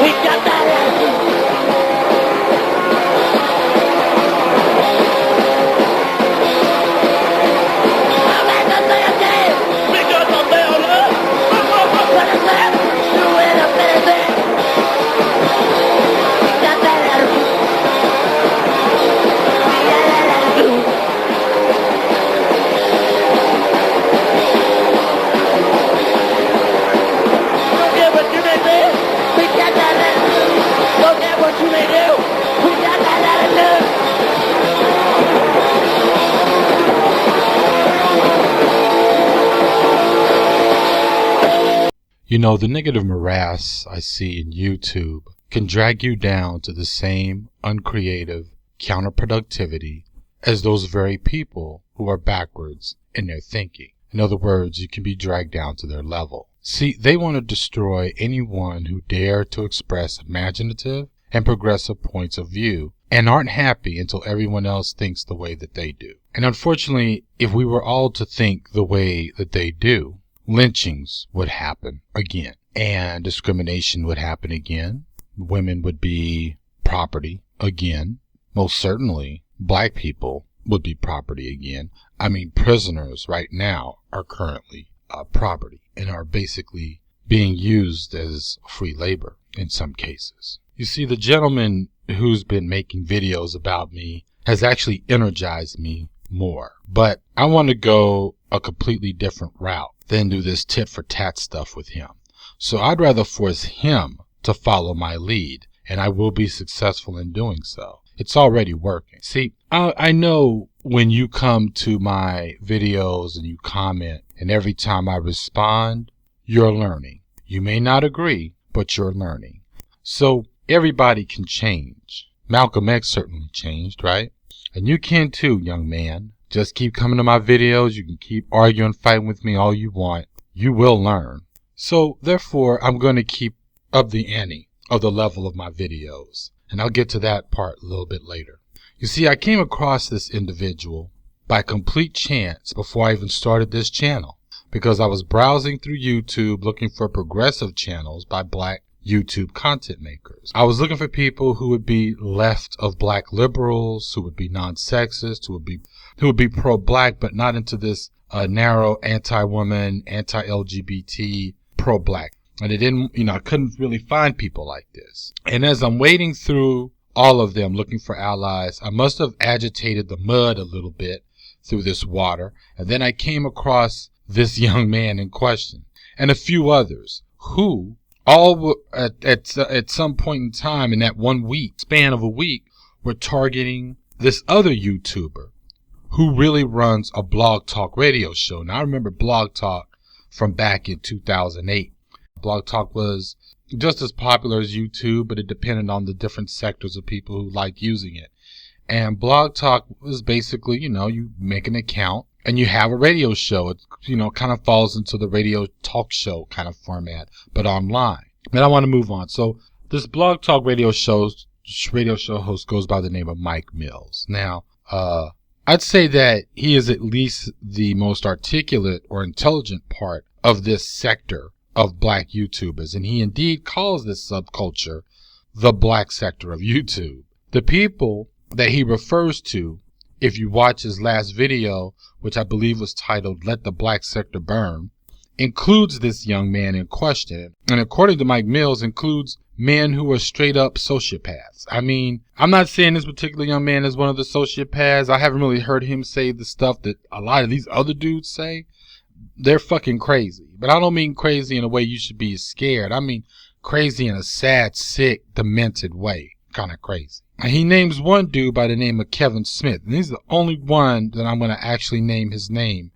We got that attitude. You know, the negative morass I see in YouTube can drag you down to the same uncreative counterproductivity as those very people who are backwards in their thinking. In other words, you can be dragged down to their level. See, they want to destroy anyone who dare to express imaginative and progressive points of view and aren't happy until everyone else thinks the way that they do. And unfortunately, if we were all to think the way that they do, lynchings would happen again, and discrimination would happen again. Women would be property again. Most certainly, black people would be property again. I mean, prisoners right now are currently property and are basically being used as free labor in some cases. You see, the gentleman who's been making videos about me has actually energized me more. But I want to go a completely different route than do this tit for tat stuff with him. So I'd rather force him to follow my lead, and I will be successful in doing so. It's already working. See, I know when you come to my videos and you comment, and every time I respond, you're learning. You may not agree, but you're learning. So everybody can change. Malcolm X certainly changed, right? And you can too, young man. Just keep coming to my videos. You can keep arguing, fighting with me all you want. You will learn. So therefore, I'm going to keep up the ante of the level of my videos. And I'll get to that part a little bit later. You see, I came across this individual by complete chance before I even started this channel, because I was browsing through YouTube looking for progressive channels by black YouTube content makers. I was looking for people who would be left of black liberals, who would be non-sexist, who would be pro-black, but not into this narrow anti-woman, anti-LGBT, pro-black. And I couldn't really find people like this. And as I'm wading through all of them looking for allies, I must have agitated the mud a little bit through this water. And then I came across this young man in question and a few others who all at some point in time in that span of a week, were targeting this other YouTuber who really runs a Blog Talk radio show. Now, I remember Blog Talk from back in 2008. Blog Talk was just as popular as YouTube, but it depended on the different sectors of people who liked using it. And Blog Talk was basically, you make an account and you have a radio show. It, kind of falls into the radio talk show kind of format, but online. And I want to move on. So this Blog Talk radio show host goes by the name of Mike Mills. Now, I'd say that he is at least the most articulate or intelligent part of this sector of black YouTubers. And he indeed calls this subculture the black sector of YouTube. The people that he refers to, if you watch his last video, which I believe was titled Let the Black Sector Burn, includes this young man in question. And according to Mike Mills, includes men who are straight up sociopaths. I mean, I'm not saying this particular young man is one of the sociopaths. I haven't really heard him say the stuff that a lot of these other dudes say. They're fucking crazy. But I don't mean crazy in a way you should be scared. I mean crazy in a sad, sick, demented way. Kind of crazy. And he names one dude by the name of Kevin Smith. And he's the only one that I'm going to actually name his name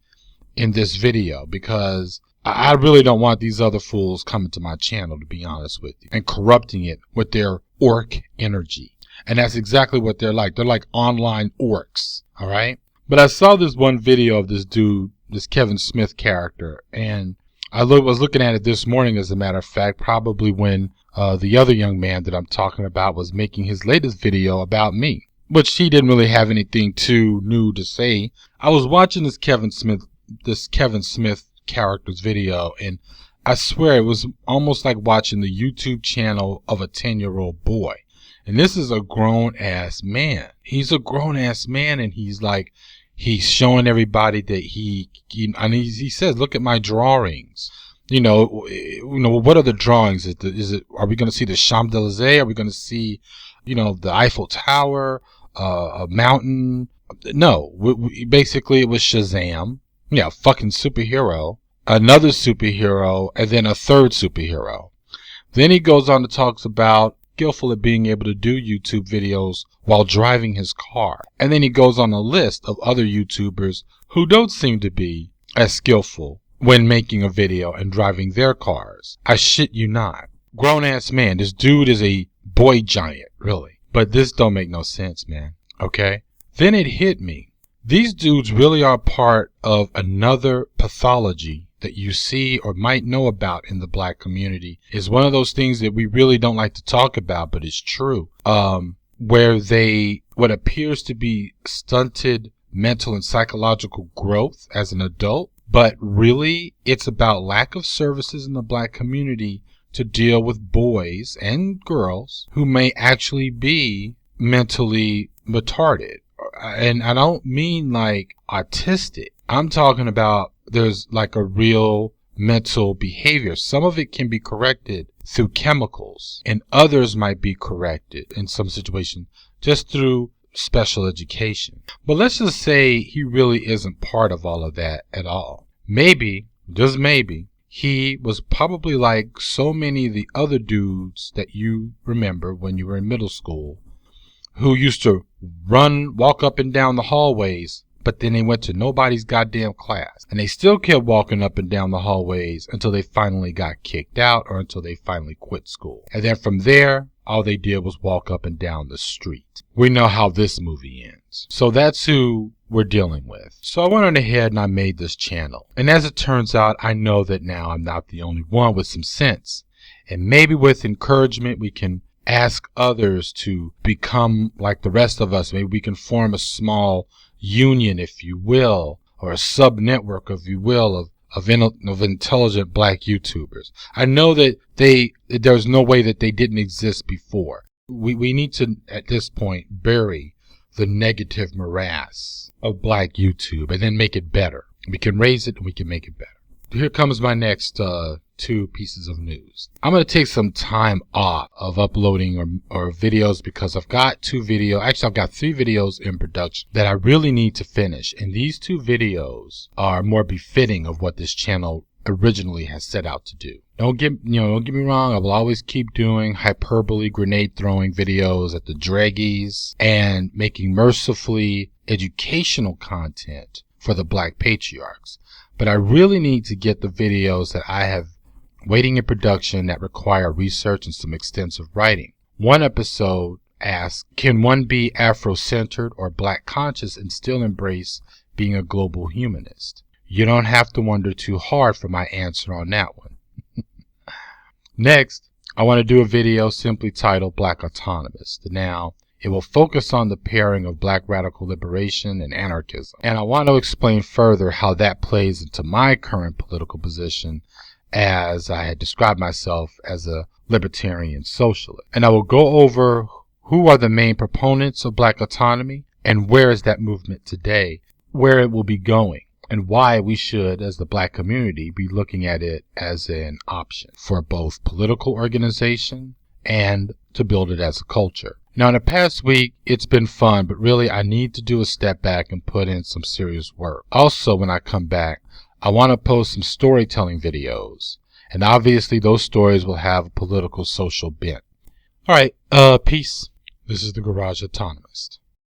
in this video, because I really don't want these other fools coming to my channel, to be honest with you, and corrupting it with their orc energy. And that's exactly what they're like. They're like online orcs, all right? But I saw this one video of this dude, this Kevin Smith character, and I was looking at it this morning, as a matter of fact, probably when the other young man that I'm talking about was making his latest video about me, which he didn't really have anything too new to say. I was watching this Kevin Smith character's video, and I swear it was almost like watching the YouTube channel of a 10-year-old boy. And this is a grown-ass man. He's a grown-ass man, and he's showing everybody that he says, look at my drawings. What are the drawings? Are we going to see the Champs-Élysées? Are we going to see, the Eiffel Tower, a mountain? No, basically it was Shazam. Yeah, fucking superhero, another superhero, and then a third superhero. Then he goes on to talks about skillful at being able to do YouTube videos while driving his car. And then he goes on a list of other YouTubers who don't seem to be as skillful when making a video and driving their cars. I shit you not. Grown ass man, this dude is a boy giant, really. But this don't make no sense, man. Okay? Then it hit me. These dudes really are part of another pathology that you see or might know about in the black community. Is one of those things that we really don't like to talk about, but it's true. Where what appears to be stunted mental and psychological growth as an adult, but really it's about lack of services in the black community to deal with boys and girls who may actually be mentally retarded. And I don't mean like autistic. I'm talking about there's like a real mental behavior. Some of it can be corrected through chemicals, and others might be corrected in some situation just through special education. But let's just say he really isn't part of all of that at all. Maybe, just maybe, he was probably like so many of the other dudes that you remember when you were in middle school, who used to walk up and down the hallways, but then they went to nobody's goddamn class. And they still kept walking up and down the hallways until they finally got kicked out or until they finally quit school. And then from there, all they did was walk up and down the street. We know how this movie ends. So that's who we're dealing with. So I went on ahead and I made this channel. And as it turns out, I know that now I'm not the only one with some sense. And maybe with encouragement, we can ask others to become like the rest of us. Maybe we can form a small union, if you will, or a sub-network, if you will, of intelligent black YouTubers. I know that there's no way that they didn't exist before. We need to, at this point, bury the negative morass of black YouTube and then make it better. We can raise it and we can make it better. Here comes my next two pieces of news. I'm going to take some time off of uploading or videos because I've got three videos in production that I really need to finish. And these two videos are more befitting of what this channel originally has set out to do. Don't get me wrong. I will always keep doing hyperbole grenade throwing videos at the draggies and making mercifully educational content for the black patriarchs. But I really need to get the videos that I have waiting in production that require research and some extensive writing. One episode asks, can one be Afro-centered or black conscious and still embrace being a global humanist? You don't have to wonder too hard for my answer on that one. Next, I want to do a video simply titled Black Autonomist. Now, it will focus on the pairing of black radical liberation and anarchism. And I want to explain further how that plays into my current political position, as I had described myself as a libertarian socialist. And I will go over who are the main proponents of black autonomy and where is that movement today, where it will be going, and why we should, as the black community, be looking at it as an option for both political organization and to build it as a culture. Now, in the past week, it's been fun, but really I need to do a step back and put in some serious work. Also, when I come back, I want to post some storytelling videos. And obviously, those stories will have a political, social bent. All right, peace. This is the Garage Autonomist.